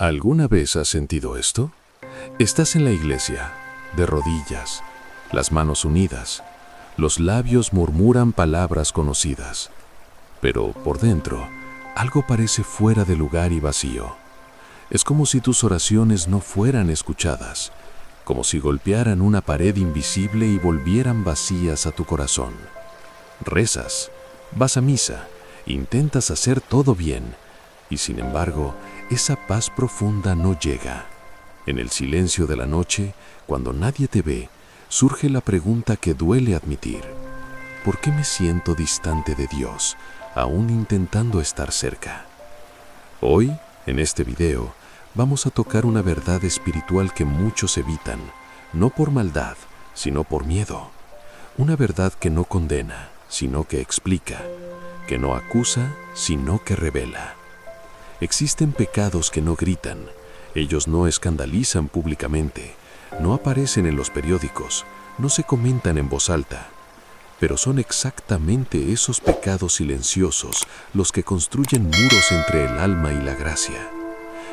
¿Alguna vez has sentido esto? Estás en la iglesia, de rodillas, las manos unidas, los labios murmuran palabras conocidas, pero por dentro algo parece fuera de lugar y vacío. Es como si tus oraciones no fueran escuchadas, como si golpearan una pared invisible y volvieran vacías a tu corazón. Rezas, vas a misa, intentas hacer todo bien, y sin embargo, esa paz profunda no llega. En el silencio de la noche, cuando nadie te ve, surge la pregunta que duele admitir. ¿Por qué me siento distante de Dios, aún intentando estar cerca? Hoy, en este video, vamos a tocar una verdad espiritual que muchos evitan, no por maldad, sino por miedo. Una verdad que no condena, sino que explica, que no acusa, sino que revela. Existen pecados que no gritan, ellos no escandalizan públicamente, no aparecen en los periódicos, no se comentan en voz alta, pero son exactamente esos pecados silenciosos los que construyen muros entre el alma y la gracia.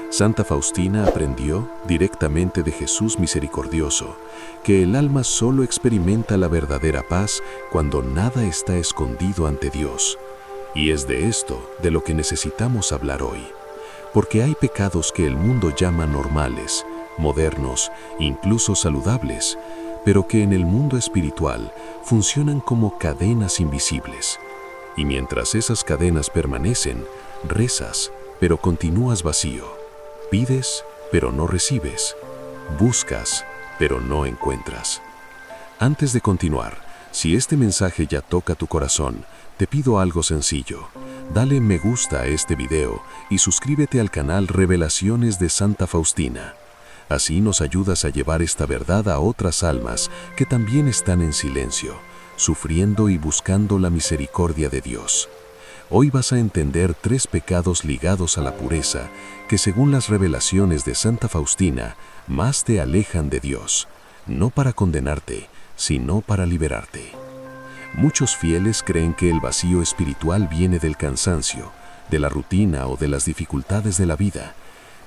Santa Faustina aprendió directamente de Jesús misericordioso que el alma solo experimenta la verdadera paz cuando nada está escondido ante Dios. Y es de esto de lo que necesitamos hablar hoy, porque hay pecados que el mundo llama normales, modernos, incluso saludables, pero que en el mundo espiritual funcionan como cadenas invisibles. Y mientras esas cadenas permanecen, rezas, pero continúas vacío. Pides, pero no recibes. Buscas, pero no encuentras. Antes de continuar, si este mensaje ya toca tu corazón, te pido algo sencillo. Dale me gusta a este video y suscríbete al canal Revelaciones de Santa Faustina. Así nos ayudas a llevar esta verdad a otras almas que también están en silencio, sufriendo y buscando la misericordia de Dios. Hoy vas a entender 3 pecados ligados a la pureza que, según las revelaciones de Santa Faustina, más te alejan de Dios, no para condenarte, sino para liberarte. Muchos fieles creen que el vacío espiritual viene del cansancio, de la rutina o de las dificultades de la vida,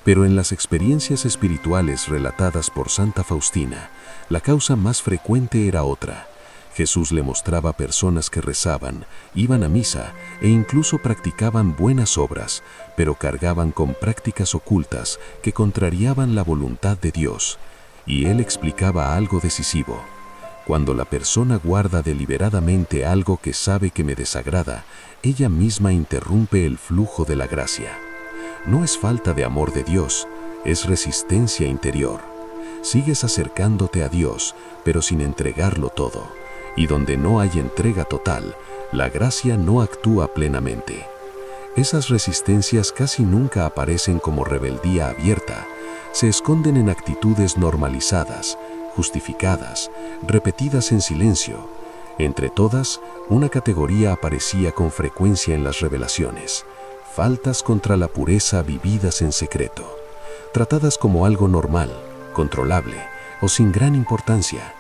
pero en las experiencias espirituales relatadas por Santa Faustina, la causa más frecuente era otra. Jesús le mostraba personas que rezaban, iban a misa e incluso practicaban buenas obras, pero cargaban con prácticas ocultas que contrariaban la voluntad de Dios. Y él explicaba algo decisivo. Cuando la persona guarda deliberadamente algo que sabe que me desagrada, ella misma interrumpe el flujo de la gracia. No es falta de amor de Dios, es resistencia interior. Sigues acercándote a Dios, pero sin entregarlo todo. Y donde no hay entrega total, la gracia no actúa plenamente. Esas resistencias casi nunca aparecen como rebeldía abierta, se esconden en actitudes normalizadas, justificadas, repetidas en silencio. Entre todas, una categoría aparecía con frecuencia en las revelaciones: faltas contra la pureza vividas en secreto, tratadas como algo normal, controlable o sin gran importancia.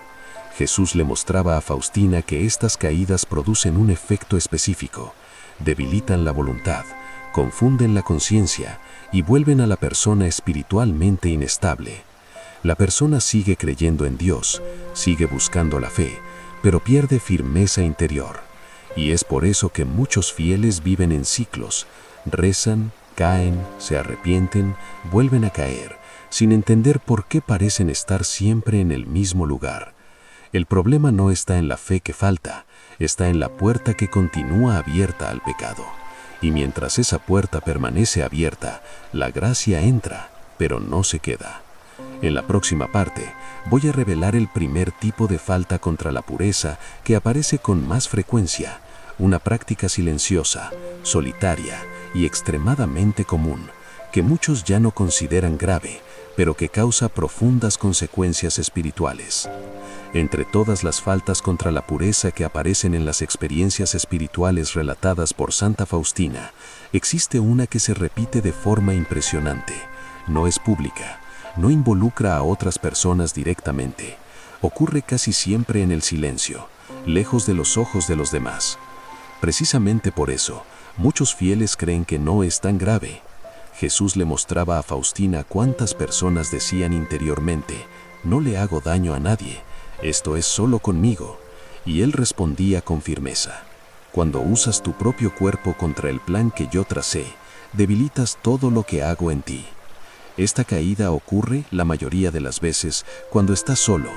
Jesús le mostraba a Faustina que estas caídas producen un efecto específico, debilitan la voluntad, confunden la conciencia y vuelven a la persona espiritualmente inestable. La persona sigue creyendo en Dios, sigue buscando la fe, pero pierde firmeza interior. Y es por eso que muchos fieles viven en ciclos, rezan, caen, se arrepienten, vuelven a caer, sin entender por qué parecen estar siempre en el mismo lugar. El problema no está en la fe que falta, está en la puerta que continúa abierta al pecado. Y mientras esa puerta permanece abierta, la gracia entra, pero no se queda. En la próxima parte, voy a revelar el primer tipo de falta contra la pureza que aparece con más frecuencia, una práctica silenciosa, solitaria y extremadamente común, que muchos ya no consideran grave, pero que causa profundas consecuencias espirituales. Entre todas las faltas contra la pureza que aparecen en las experiencias espirituales relatadas por Santa Faustina, existe una que se repite de forma impresionante. No es pública, no involucra a otras personas directamente, ocurre casi siempre en el silencio, lejos de los ojos de los demás. Precisamente por eso, muchos fieles creen que no es tan grave. Jesús le mostraba a Faustina cuántas personas decían interiormente: no le hago daño a nadie, esto es solo conmigo. Y él respondía con firmeza: cuando usas tu propio cuerpo contra el plan que yo tracé, debilitas todo lo que hago en ti. Esta caída ocurre la mayoría de las veces cuando estás solo.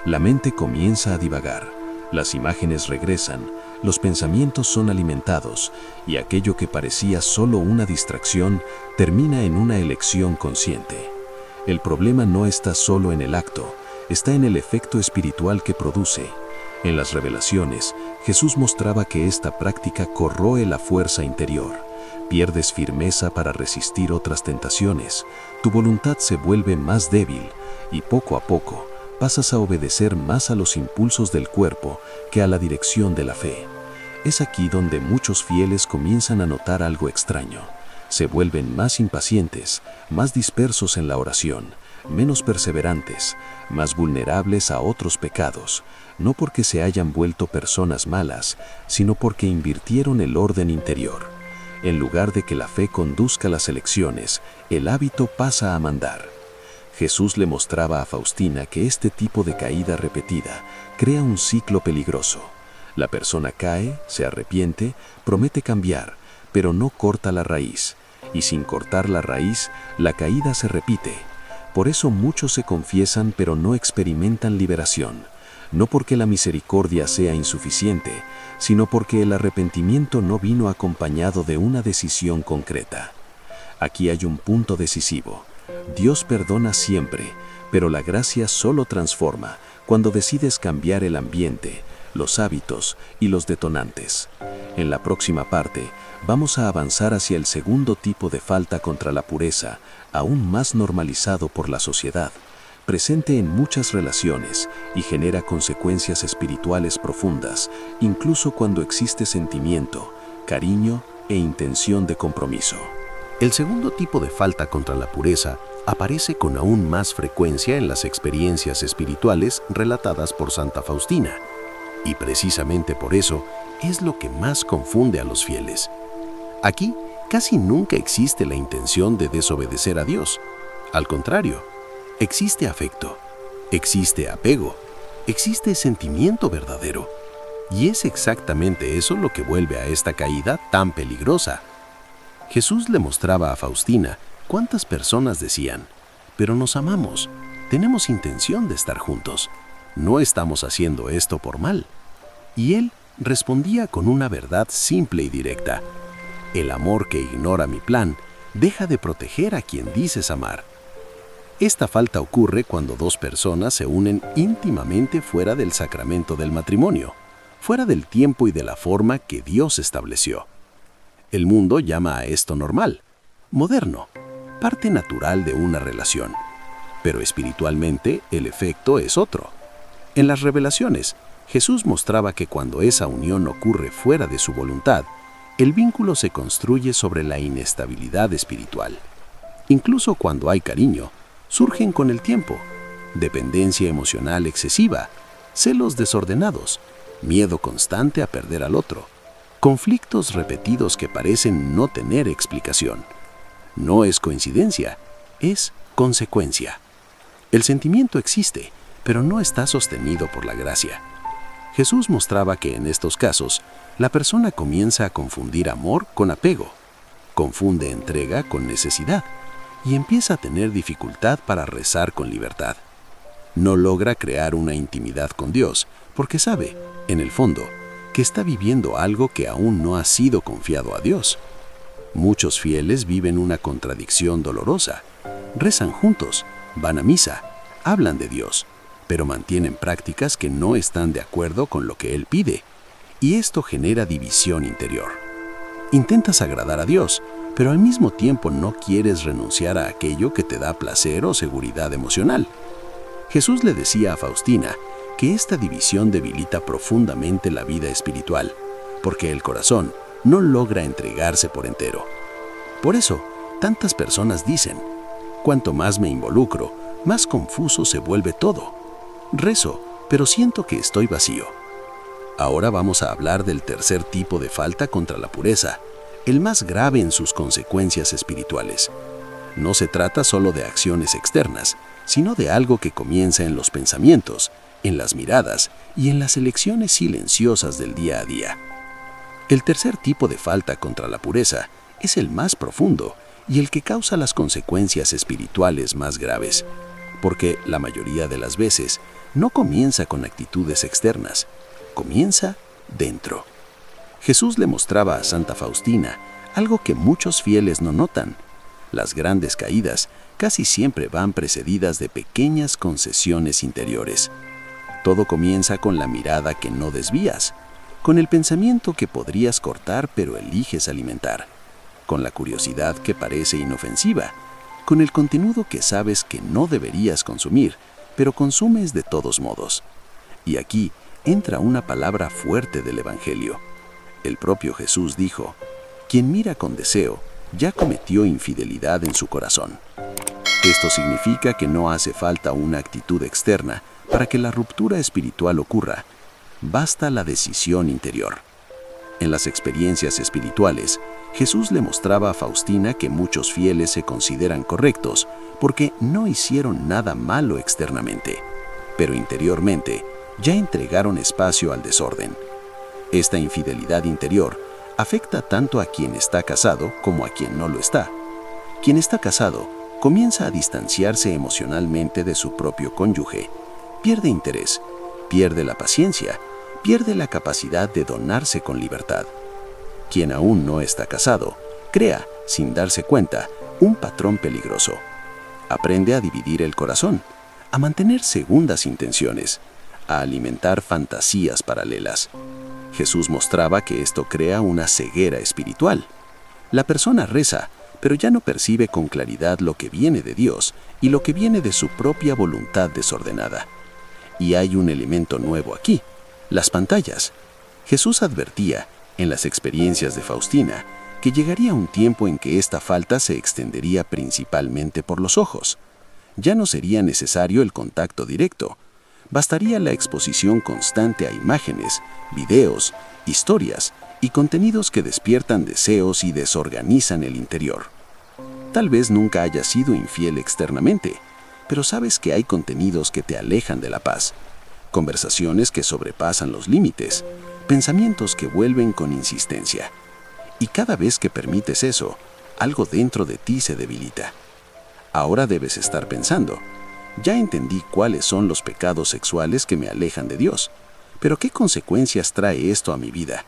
La mente comienza a divagar, las imágenes regresan, los pensamientos son alimentados y aquello que parecía solo una distracción termina en una elección consciente. El problema no está solo en el acto, está en el efecto espiritual que produce. En las revelaciones, Jesús mostraba que esta práctica corroe la fuerza interior. Pierdes firmeza para resistir otras tentaciones, tu voluntad se vuelve más débil y poco a poco pasas a obedecer más a los impulsos del cuerpo que a la dirección de la fe. Es aquí donde muchos fieles comienzan a notar algo extraño. Se vuelven más impacientes, más dispersos en la oración, menos perseverantes, más vulnerables a otros pecados, no porque se hayan vuelto personas malas, sino porque invirtieron el orden interior. En lugar de que la fe conduzca las elecciones, el hábito pasa a mandar. Jesús le mostraba a Faustina que este tipo de caída repetida crea un ciclo peligroso. La persona cae, se arrepiente, promete cambiar, pero no corta la raíz. Y sin cortar la raíz, la caída se repite. Por eso muchos se confiesan pero no experimentan liberación. No porque la misericordia sea insuficiente, sino porque el arrepentimiento no vino acompañado de una decisión concreta. Aquí hay un punto decisivo. Dios perdona siempre, pero la gracia solo transforma cuando decides cambiar el ambiente, los hábitos y los detonantes. En la próxima parte, vamos a avanzar hacia el segundo tipo de falta contra la pureza, aún más normalizado por la sociedad, presente en muchas relaciones y genera consecuencias espirituales profundas, incluso cuando existe sentimiento, cariño e intención de compromiso. El segundo tipo de falta contra la pureza aparece con aún más frecuencia en las experiencias espirituales relatadas por Santa Faustina, y precisamente por eso es lo que más confunde a los fieles. Aquí casi nunca existe la intención de desobedecer a Dios. Al contrario, existe afecto, existe apego, existe sentimiento verdadero. Y es exactamente eso lo que vuelve a esta caída tan peligrosa. Jesús le mostraba a Faustina cuántas personas decían: pero nos amamos, tenemos intención de estar juntos, no estamos haciendo esto por mal. Y él respondía con una verdad simple y directa: el amor que ignora mi plan deja de proteger a quien dices amar. Esta falta ocurre cuando dos personas se unen íntimamente fuera del sacramento del matrimonio, fuera del tiempo y de la forma que Dios estableció. El mundo llama a esto normal, moderno, parte natural de una relación. Pero espiritualmente el efecto es otro. En las revelaciones, Jesús mostraba que cuando esa unión ocurre fuera de su voluntad, el vínculo se construye sobre la inestabilidad espiritual. Incluso cuando hay cariño, surgen con el tiempo dependencia emocional excesiva, celos desordenados, miedo constante a perder al otro, conflictos repetidos que parecen no tener explicación. No es coincidencia, es consecuencia. El sentimiento existe, pero no está sostenido por la gracia. Jesús mostraba que en estos casos, la persona comienza a confundir amor con apego, confunde entrega con necesidad y empieza a tener dificultad para rezar con libertad. No logra crear una intimidad con Dios porque sabe, en el fondo, que está viviendo algo que aún no ha sido confiado a Dios. Muchos fieles viven una contradicción dolorosa. Rezan juntos, van a misa, hablan de Dios, pero mantienen prácticas que no están de acuerdo con lo que Él pide, y esto genera división interior. Intentas agradar a Dios, pero al mismo tiempo no quieres renunciar a aquello que te da placer o seguridad emocional. Jesús le decía a Faustina que esta división debilita profundamente la vida espiritual, porque el corazón no logra entregarse por entero. Por eso, tantas personas dicen: cuanto más me involucro, más confuso se vuelve todo. Rezo, pero siento que estoy vacío. Ahora vamos a hablar del tercer tipo de falta contra la pureza, el más grave en sus consecuencias espirituales. No se trata solo de acciones externas, sino de algo que comienza en los pensamientos, en las miradas y en las elecciones silenciosas del día a día. El tercer tipo de falta contra la pureza es el más profundo y el que causa las consecuencias espirituales más graves, porque la mayoría de las veces no comienza con actitudes externas, comienza dentro. Jesús le mostraba a Santa Faustina algo que muchos fieles no notan. Las grandes caídas casi siempre van precedidas de pequeñas concesiones interiores. Todo comienza con la mirada que no desvías, con el pensamiento que podrías cortar pero eliges alimentar, con la curiosidad que parece inofensiva, con el contenido que sabes que no deberías consumir, pero consumes de todos modos. Y aquí entra una palabra fuerte del Evangelio. El propio Jesús dijo: quien mira con deseo, ya cometió infidelidad en su corazón. Esto significa que no hace falta una actitud externa para que la ruptura espiritual ocurra. Basta la decisión interior. En las experiencias espirituales, Jesús le mostraba a Faustina que muchos fieles se consideran correctos porque no hicieron nada malo externamente, pero interiormente ya entregaron espacio al desorden. Esta infidelidad interior afecta tanto a quien está casado como a quien no lo está. Quien está casado comienza a distanciarse emocionalmente de su propio cónyuge, pierde interés, pierde la paciencia, pierde la capacidad de donarse con libertad. Quien aún no está casado crea, sin darse cuenta, un patrón peligroso. Aprende a dividir el corazón, a mantener segundas intenciones, a alimentar fantasías paralelas. Jesús mostraba que esto crea una ceguera espiritual. La persona reza, pero ya no percibe con claridad lo que viene de Dios y lo que viene de su propia voluntad desordenada. Y hay un elemento nuevo aquí: las pantallas. Jesús advertía, en las experiencias de Faustina, que llegaría un tiempo en que esta falta se extendería principalmente por los ojos. Ya no sería necesario el contacto directo. Bastaría la exposición constante a imágenes, videos, historias y contenidos que despiertan deseos y desorganizan el interior. Tal vez nunca hayas sido infiel externamente, pero sabes que hay contenidos que te alejan de la paz, conversaciones que sobrepasan los límites, pensamientos que vuelven con insistencia. Y cada vez que permites eso, algo dentro de ti se debilita. Ahora debes estar pensando: ya entendí cuáles son los pecados sexuales que me alejan de Dios, pero ¿qué consecuencias trae esto a mi vida?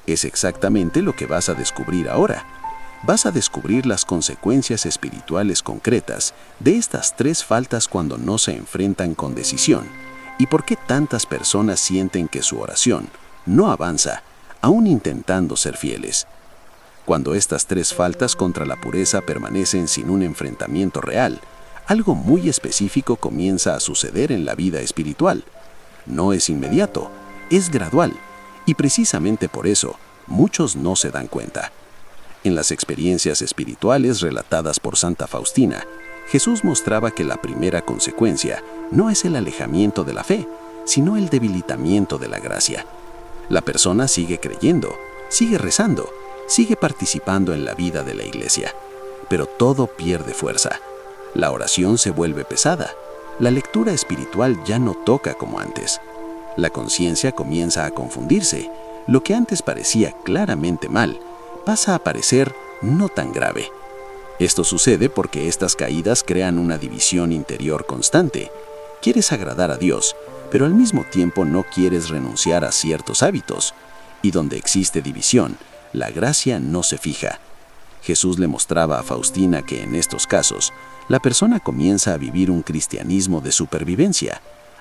Es exactamente lo que vas a descubrir ahora. Vas a descubrir las consecuencias espirituales concretas de estas tres faltas cuando no se enfrentan con decisión, y por qué tantas personas sienten que su oración no avanza, aún intentando ser fieles. Cuando estas tres faltas contra la pureza permanecen sin un enfrentamiento real, algo muy específico comienza a suceder en la vida espiritual. No es inmediato, es gradual, y precisamente por eso muchos no se dan cuenta. En las experiencias espirituales relatadas por Santa Faustina, Jesús mostraba que la primera consecuencia no es el alejamiento de la fe, sino el debilitamiento de la gracia. La persona sigue creyendo, sigue rezando, sigue participando en la vida de la iglesia, pero todo pierde fuerza. La oración se vuelve pesada, la lectura espiritual ya no toca como antes. La conciencia comienza a confundirse, lo que antes parecía claramente mal, pasa a parecer no tan grave. Esto sucede porque estas caídas crean una división interior constante. Quieres agradar a Dios, pero al mismo tiempo no quieres renunciar a ciertos hábitos. Y donde existe división, la gracia no se fija. Jesús le mostraba a Faustina que en estos casos, la persona comienza a vivir un cristianismo de supervivencia.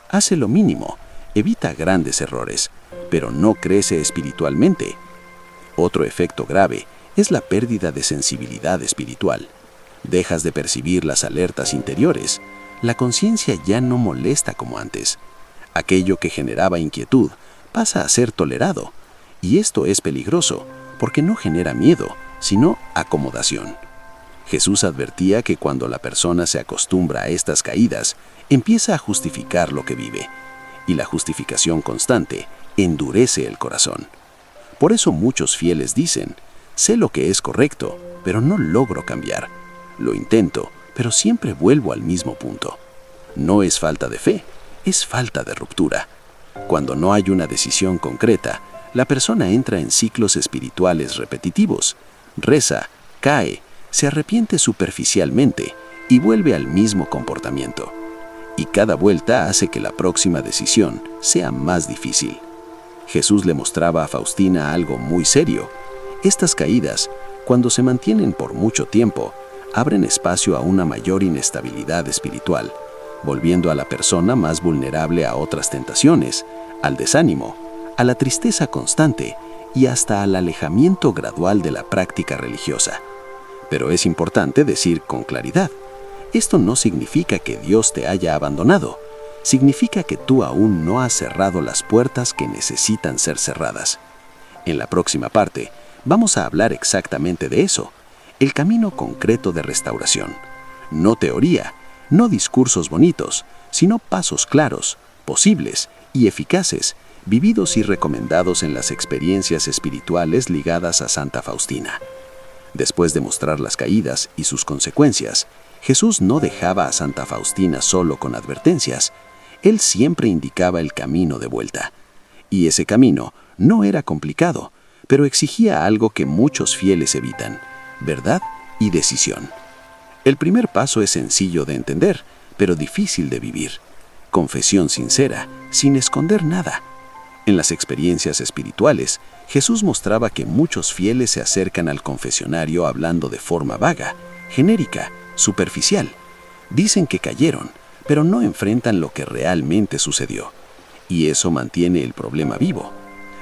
Hace lo mínimo, evita grandes errores, pero no crece espiritualmente. Otro efecto grave es la pérdida de sensibilidad espiritual. Dejas de percibir las alertas interiores. La conciencia ya no molesta como antes. Aquello que generaba inquietud pasa a ser tolerado. Y esto es peligroso, porque no genera miedo, sino acomodación. Jesús advertía que cuando la persona se acostumbra a estas caídas, empieza a justificar lo que vive. Y la justificación constante endurece el corazón. Por eso muchos fieles dicen: Sé lo que es correcto, pero no logro cambiar. Lo intento, pero siempre vuelvo al mismo punto. No es falta de fe, es falta de ruptura. Cuando no hay una decisión concreta, la persona entra en ciclos espirituales repetitivos. Reza, cae, se arrepiente superficialmente y vuelve al mismo comportamiento. Y cada vuelta hace que la próxima decisión sea más difícil. Jesús le mostraba a Faustina algo muy serio. Estas caídas, cuando se mantienen por mucho tiempo, abren espacio a una mayor inestabilidad espiritual, volviendo a la persona más vulnerable a otras tentaciones, al desánimo, a la tristeza constante y hasta al alejamiento gradual de la práctica religiosa. Pero es importante decir con claridad, esto no significa que Dios te haya abandonado, significa que tú aún no has cerrado las puertas que necesitan ser cerradas. En la próxima parte, vamos a hablar exactamente de eso, el camino concreto de restauración. No teoría, no discursos bonitos, sino pasos claros, posibles y eficaces, vividos y recomendados en las experiencias espirituales ligadas a Santa Faustina. Después de mostrar las caídas y sus consecuencias, Jesús no dejaba a Santa Faustina solo con advertencias. Él siempre indicaba el camino de vuelta. Y ese camino no era complicado, pero exigía algo que muchos fieles evitan: verdad y decisión. El primer paso es sencillo de entender, pero difícil de vivir. Confesión sincera, sin esconder nada. En las experiencias espirituales, Jesús mostraba que muchos fieles se acercan al confesionario hablando de forma vaga, genérica, superficial. Dicen que cayeron, pero no enfrentan lo que realmente sucedió. Y eso mantiene el problema vivo.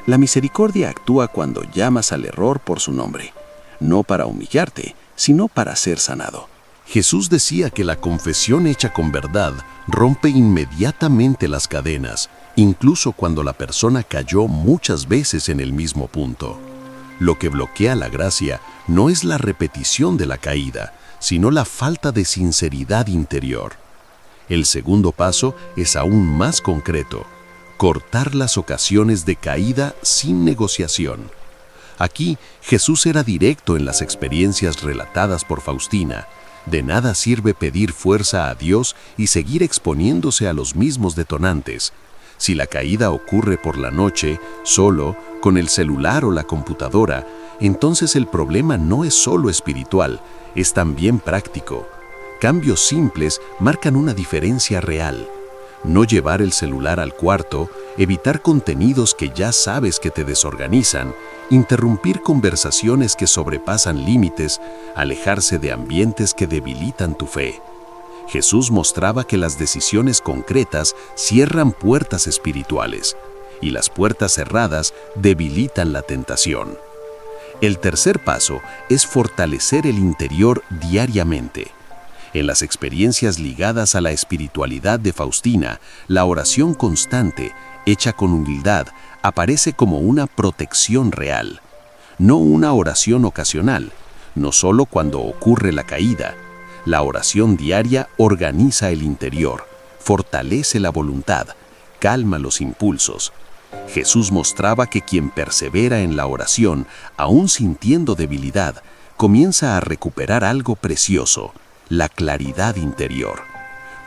La misericordia actúa cuando llamas al error por su nombre, no para humillarte, sino para ser sanado. Jesús decía que la confesión hecha con verdad rompe inmediatamente las cadenas, incluso cuando la persona cayó muchas veces en el mismo punto. Lo que bloquea la gracia no es la repetición de la caída, sino la falta de sinceridad interior. El segundo paso es aún más concreto: cortar las ocasiones de caída sin negociación. Aquí Jesús era directo en las experiencias relatadas por Faustina. De nada sirve pedir fuerza a Dios y seguir exponiéndose a los mismos detonantes. Si la caída ocurre por la noche, solo, con el celular o la computadora, entonces el problema no es solo espiritual, es también práctico. Cambios simples marcan una diferencia real. No llevar el celular al cuarto, evitar contenidos que ya sabes que te desorganizan, interrumpir conversaciones que sobrepasan límites, alejarse de ambientes que debilitan tu fe. Jesús mostraba que las decisiones concretas cierran puertas espirituales, y las puertas cerradas debilitan la tentación. El tercer paso es fortalecer el interior diariamente. En las experiencias ligadas a la espiritualidad de Faustina, la oración constante, hecha con humildad, aparece como una protección real, no una oración ocasional, no solo cuando ocurre la caída. La oración diaria organiza el interior, fortalece la voluntad, calma los impulsos. Jesús mostraba que quien persevera en la oración, aún sintiendo debilidad, comienza a recuperar algo precioso: la claridad interior.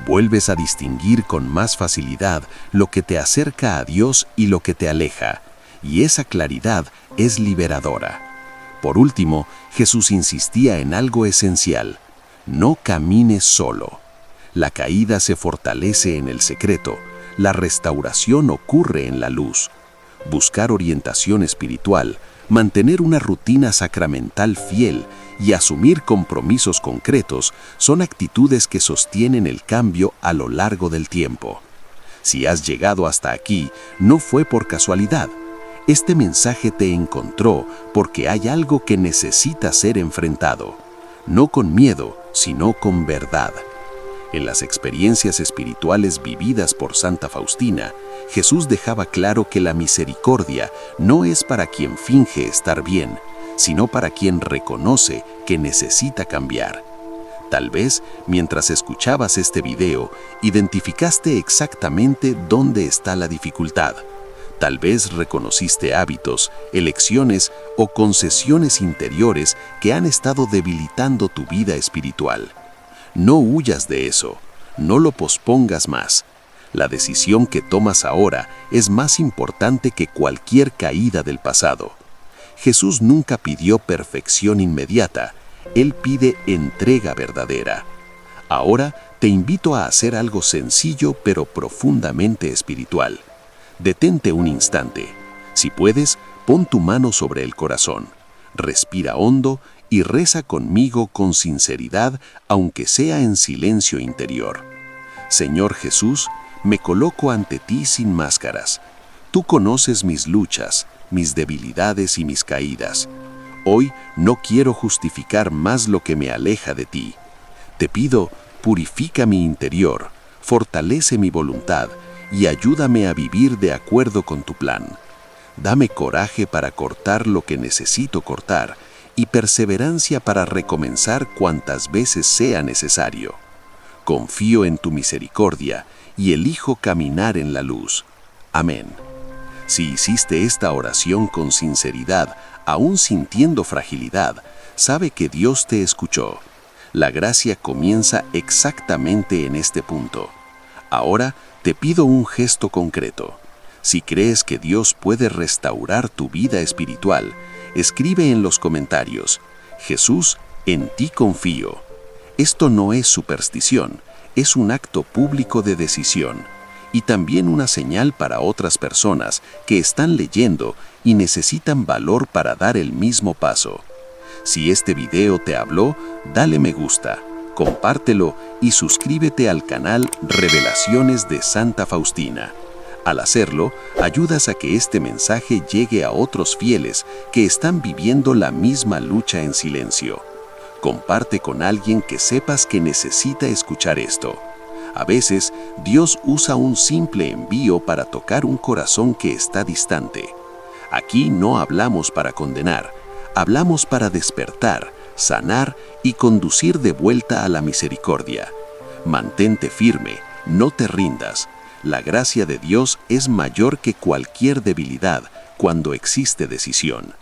Vuelves a distinguir con más facilidad lo que te acerca a Dios y lo que te aleja, y esa claridad es liberadora. Por último, Jesús insistía en algo esencial: no camines solo. La caída se fortalece en el secreto, la restauración ocurre en la luz. Buscar orientación espiritual, mantener una rutina sacramental fiel y asumir compromisos concretos son actitudes que sostienen el cambio a lo largo del tiempo. Si has llegado hasta aquí, no fue por casualidad. Este mensaje te encontró porque hay algo que necesita ser enfrentado, no con miedo, sino con verdad. En las experiencias espirituales vividas por Santa Faustina, Jesús dejaba claro que la misericordia no es para quien finge estar bien, sino para quien reconoce que necesita cambiar. Tal vez, mientras escuchabas este video, identificaste exactamente dónde está la dificultad. Tal vez reconociste hábitos, elecciones o concesiones interiores que han estado debilitando tu vida espiritual. No huyas de eso, no lo pospongas más. La decisión que tomas ahora es más importante que cualquier caída del pasado. Jesús nunca pidió perfección inmediata, Él pide entrega verdadera. Ahora te invito a hacer algo sencillo pero profundamente espiritual. Detente un instante. Si puedes, pon tu mano sobre el corazón, respira hondo y reza conmigo con sinceridad, aunque sea en silencio interior. Señor Jesús, me coloco ante ti sin máscaras. Tú conoces mis luchas, mis debilidades y mis caídas. Hoy no quiero justificar más lo que me aleja de ti. Te pido, purifica mi interior, fortalece mi voluntad y ayúdame a vivir de acuerdo con tu plan. Dame coraje para cortar lo que necesito cortar y perseverancia para recomenzar cuantas veces sea necesario. Confío en tu misericordia y elijo caminar en la luz. Amén. Si hiciste esta oración con sinceridad, aún sintiendo fragilidad, sabe que Dios te escuchó. La gracia comienza exactamente en este punto. Ahora te pido un gesto concreto. Si crees que Dios puede restaurar tu vida espiritual, escribe en los comentarios: Jesús, en ti confío. Esto no es superstición, es un acto público de decisión y también una señal para otras personas que están leyendo y necesitan valor para dar el mismo paso. Si este video te habló, dale me gusta, compártelo y suscríbete al canal Revelaciones de Santa Faustina. Al hacerlo, ayudas a que este mensaje llegue a otros fieles que están viviendo la misma lucha en silencio. Comparte con alguien que sepas que necesita escuchar esto. A veces, Dios usa un simple envío para tocar un corazón que está distante. Aquí no hablamos para condenar, hablamos para despertar, sanar y conducir de vuelta a la misericordia. Mantente firme, no te rindas. La gracia de Dios es mayor que cualquier debilidad cuando existe decisión.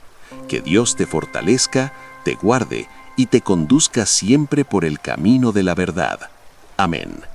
Que Dios te fortalezca, te guarde y te conduzca siempre por el camino de la verdad. Amén.